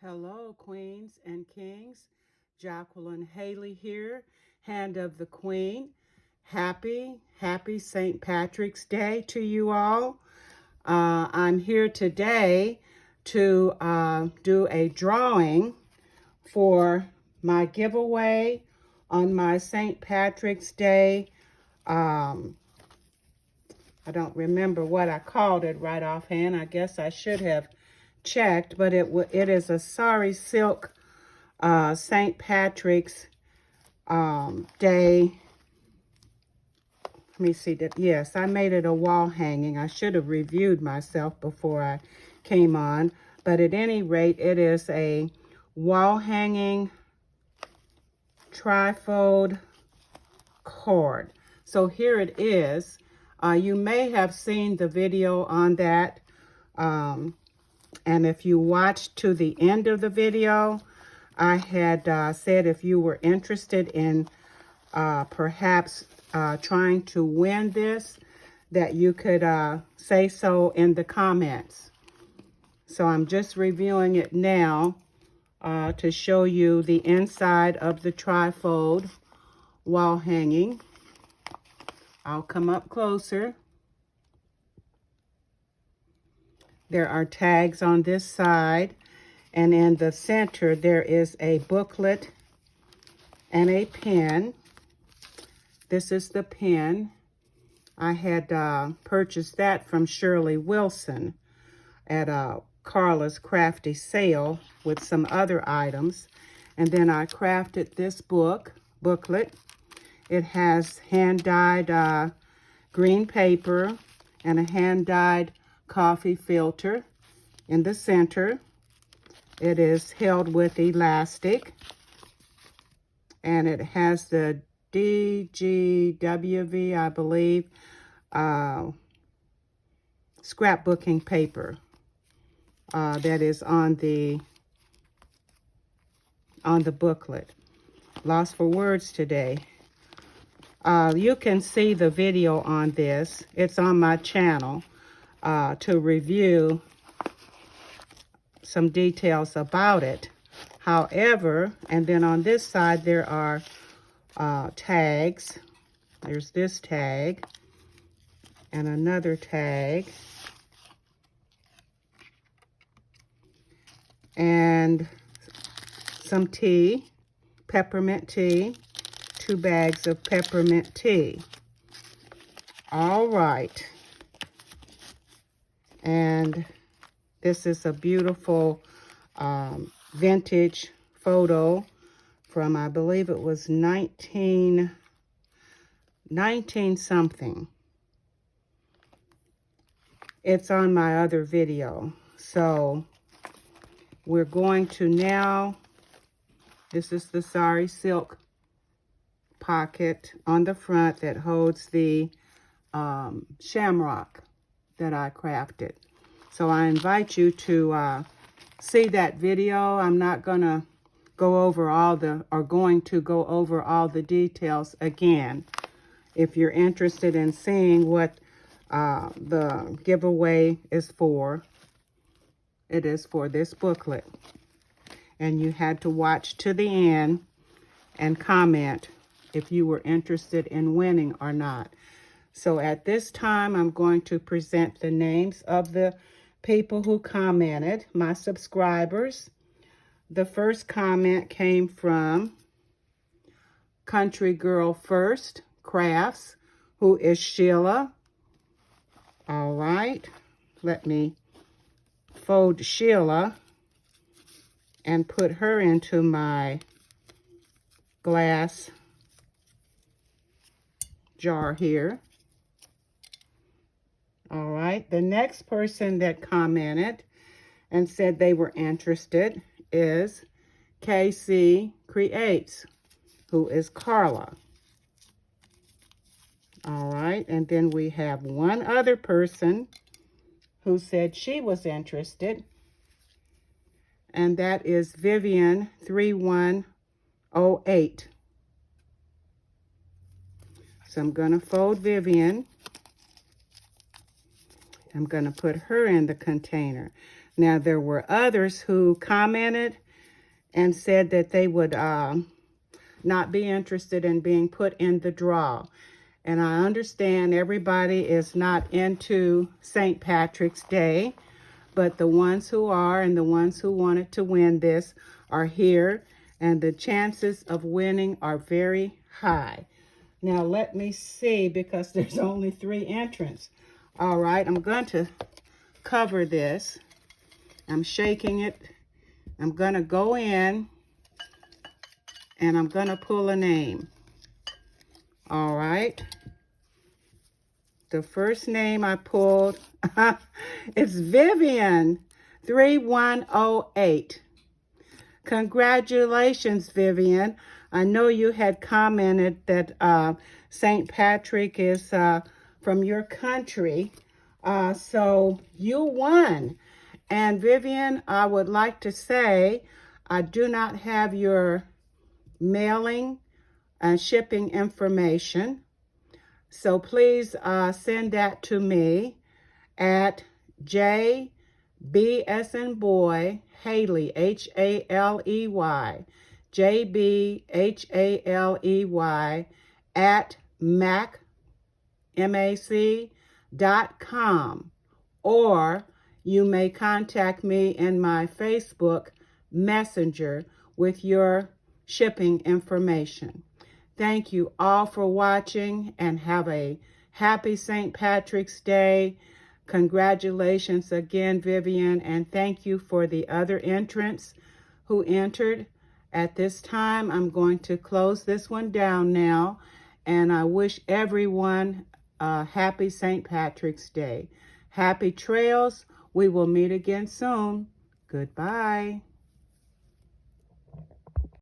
Hello, queens and kings. Jacqueline Haley here, Hand of the Queen. Happy St. Patrick's Day to you all. I'm here today to do a drawing for my giveaway on my St. Patrick's Day. I don't remember what I called it right offhand. I guess I should have checked, but it is a SARI silk St. Patrick's Day. Let me see that. Yes, I made it a wall hanging. I should have reviewed myself before I came on, but at any rate, it is a wall hanging trifold cord. So here it is. You may have seen the video on that. And if you watched to the end of the video, I had said if you were interested in perhaps trying to win this, that you could say so in the comments. So I'm just reviewing it now to show you the inside of the trifold wall hanging. I'll come up closer. There are tags on this side, and in the center there is a booklet and a pen. This is the pen. I had purchased that from Shirley Wilson at Carla's Crafty Sale with some other items. And then I crafted this booklet. It has hand-dyed green paper and a hand-dyed coffee filter in the center. It is held with elastic, and it has the DGWV, I believe, scrapbooking paper that is on the booklet. Lost for words today. You can see the video on this. It's on my channel. To review some details about it. However, and then on this side there are tags. There's this tag and another tag and some tea, peppermint tea, 2 bags of peppermint tea. All right. And this is a beautiful vintage photo from, I believe it was 19 something. It's on my other video. So we're going to now, this is the SARI silk pocket on the front that holds the shamrock that I crafted. So I invite you to see that video. I'm not gonna go over going to go over all the details again. If you're interested in seeing what the giveaway is for, it is for this booklet. And you had to watch to the end and comment if you were interested in winning or not. So at this time, I'm going to present the names of the people who commented, my subscribers. The first comment came from Country Girl First Crafts, who is Sheila. All right, let me fold Sheila and put her into my glass jar here. All right, the next person that commented and said they were interested is KC Creates, who is Carla. All right, and then we have one other person who said she was interested, and that is Vivian 3108. So I'm going to fold Vivian. I'm going to put her in the container. Now, there were others who commented and said that they would not be interested in being put in the draw. And I understand everybody is not into St. Patrick's Day, but the ones who are and the ones who wanted to win this are here, and the chances of winning are very high. Now, let me see, because there's only 3 entrants. All right, I'm going to cover this. I'm shaking it. I'm going to go in, and I'm going to pull a name. All right. The first name I pulled is Vivian 3108. Congratulations, Vivian. I know you had commented that St. Patrick is from your country, so you won. And Vivian, I would like to say I do not have your mailing and shipping information, so please send that to me at JB as in boy, Haley, Haley, JB, Haley, at mac.com, or you may contact me in my Facebook Messenger with your shipping information. Thank you all for watching, and have a happy St. Patrick's Day. Congratulations again, Vivian, and thank you for the other entrants who entered. At this time, I'm going to close this one down now, and I wish everyone a happy St. Patrick's Day. Happy trails. We will meet again soon. Goodbye.